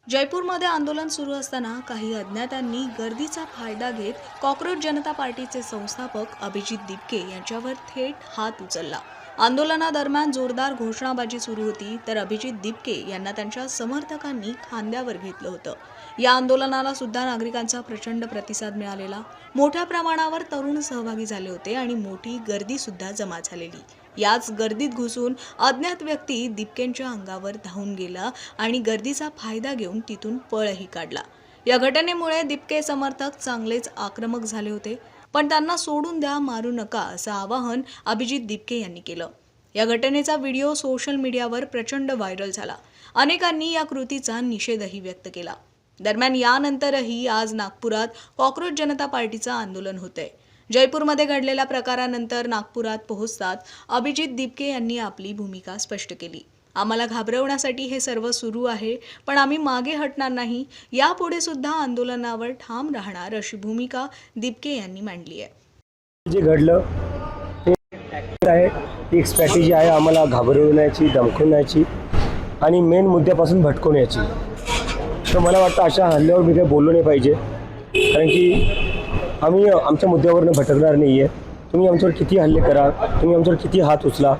जयपूरमध्ये आंदोलन सुरू असताना काही अज्ञातांनी गर्दीचा फायदा घेत कॉक्रोच जनता पार्टीचे संस्थापक अभिजित दिपके यांच्यावर थेट हात उचलला। आंदोलनादरम्यान जोरदार घोषणाबाजी सुरू होती, तर अभिजित दिपके यांना त्यांच्या समर्थकांनी खांद्यावर घेतलं होतं। या आंदोलनाला सुद्धा नागरिकांचा प्रचंड प्रतिसाद मिळालेला। मोठ्या प्रमाणावर तरुण सहभागी झाले होते आणि मोठी गर्दी सुद्धा जमा झालेली। याच गर्दीत घुसून अज्ञात व्यक्ती दिपकेंच्या अंगावर धावून गेला आणि गर्दीचा फायदा घेऊन तिथून पळही काढला। या घटनेमुळे दिपके समर्थक चांगलेच आक्रमक झाले होते, पण त्यांना सोडून द्या, मारू नका असं आवाहन अभिजित दिपके यांनी केलं। या घटनेचा व्हिडिओ सोशल मीडियावर प्रचंड व्हायरल झाला। अनेकांनी या कृतीचा निषेधही व्यक्त केला। दरम्यान यानंतरही आज नागपुरात कॉक्रोच जनता पार्टीचं आंदोलन होतंय। जयपूरमध्ये घडलेल्या प्रकारानंतर नागपुरात पोहोचतात अभिजित दिपके यांनी आपली भूमिका स्पष्ट केली। आम्हाला घाबरवण्यासाठी हे सर्व सुरू आहे, पण आम्ही मागे हटणार नाही। यापुढे सुद्धा आंदोलनावर ठाम राहणार अशी भूमिका दिपके यांनी मांडली आहे। जे घडलं ते आहे, एक स्ट्रॅटेजी आहे आम्हाला घाबरवण्याची, धमकवण्याची आणि मेन मुद्द्यापासून भटकवण्याची। तर मला वाटतं अशा हल्ल्यावर मी काही बोललो नाही पाहिजे, कारण की आम्ही आमच्या मुद्द्यावरनं भटकणार नाही आहे। तुम्ही आमच्यावर किती हल्ले करा, तुम्ही आमच्यावर किती हात उचला,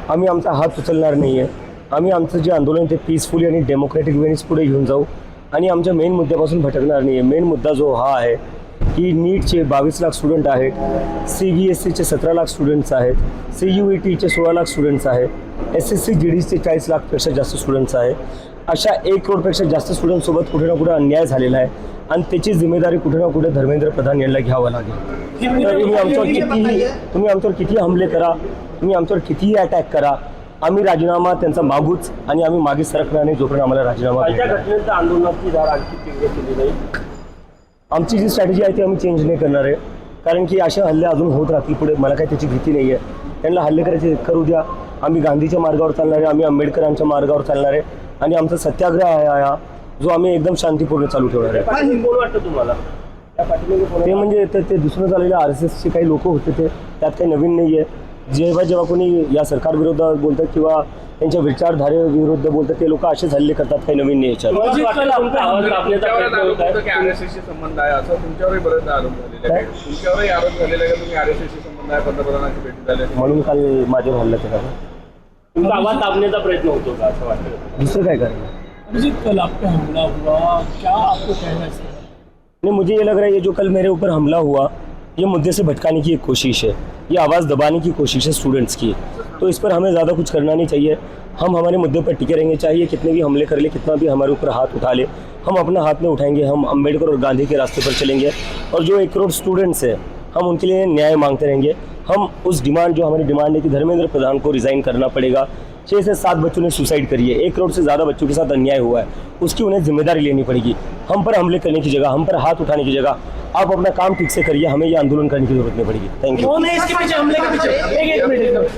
आम्ही आमचा हात उचलणार नाही आहे। आम्ही आमचं जे आंदोलन ते पीसफुली आणि डेमोक्रॅटिक वेनीच पुढे घेऊन जाऊ आणि आमच्या मेन मुद्द्यापासून भटकणार नाही आहे। मेन मुद्दा जो हा आहे की नीटचे 22 लाख स्टुडंट आहेत, CBSEचे 17 लाख स्टुडंट्स आहेत, CUETचे 16 लाख स्टुडंट्स आहेत, SSC GDचे 40 लाखपेक्षा जास्त स्टुडंट्स आहेत। अशा 1 करोडपेक्षा जास्त स्टुडंटसोबत कुठे ना कुठे अन्याय झालेला आहे आणि त्याची जिम्मेदारी कुठे ना कुठे धर्मेंद्र प्रधान यांना घ्यावं लागेल। तर तुम्ही आमच्यावर किती हमले करा, तुम्ही आमच्यावर कितीही अटॅक करा, आम्ही राजीनामा त्यांचा मागूच आणि आम्ही मागे सरकणार नाही जोपर्यंत आम्हाला राजीनामा घटनेचं आंदोलनाची धार आणखी तीव्र केली नाही। आमची जी स्ट्रॅटेजी आहे ती आम्ही चेंज नाही करणार आहे, कारण की असे हल्ले अजून होत राहतील पुढे। मला काही त्याची भीती नाही आहे। त्यांना हल्ले करायचे करू द्या, आम्ही गांधीच्या मार्गावर चालणार आहे, आम्ही आंबेडकरांच्या मार्गावर चालणार आहे आणि आमचा सत्याग्रह आहे हा, जो आम्ही एकदम शांतीपूर्ण चालू ठेवणार आहे। कोण वाटतं तुम्हाला ते म्हणजे ते दुसरं झालेलं RSSचे काही लोक होते, ते त्यात काही नवीन नाही आहे। जेव्हा कोणी या सरकार विरोधात बोलतात किंवा त्यांच्या विचारधारेविरुद्ध बोलतात ते लोक असेच हल्ले करतात, काही नवीन नाही याच्यात। RSSशी संबंध आहे असं तुमच्यावरही बरेच आरोप झालेले आहेत, तुमच्यावरही आरोप झालेला आहे की तुम्ही RSSशी संबंध आहे, पंतप्रधानांची भेट झाली म्हणून काल माझ्यावर हल्ला केला। तुमचा आवाज दाबण्याचा प्रयत्न होतो का असं वाटतं? दुसरं काय करायचं? अभिजीत, कल आप पे हमला हुआ, क्या आपको कहना है? नहीं, मुझे ये लग रहा है ये जो कल मेरे ऊपर हमला हुआ ये मुद्दे से भटकाने की एक कोशिश है, ये आवाज़ दबाने की कोशिश है स्टूडेंट्स की। तो इस पर हमें ज़्यादा कुछ करना नहीं चाहिए। हम हमारे मुद्दे पर टिके रहेंगे, चाहिए कितने भी हमले कर ले, कितना भी हमारे ऊपर हाथ उठा ले, हम अपना हाथ नहीं उठाएंगे। हम अम्बेडकर और गांधी के रास्ते पर चलेंगे और जो 1 करोड़ स्टूडेंट्स हैं हम उनके लिए न्याय मांगते रहेंगे। हम उस डिमांड जो हमारी डिमांड है कि धर्मेंद्र प्रधान को रिज़ाइन करना पड़ेगा। 6 से 7 बच्चों ने सुसाइड करी है, 1 करोड़ से ज़्यादा बच्चों के साथ अन्याय हुआ है, उसकी उन्हें जिम्मेदारी लेनी पड़ेगी। हम पर हमले करने की जगह, हम पर हाथ उठाने की जगह आप अपना काम ठीक से करिए, हमें ये आंदोलन करने की जरूरत नहीं पड़ेगी। Thank you. इसके पीछे हमले के पीछे एक मिनट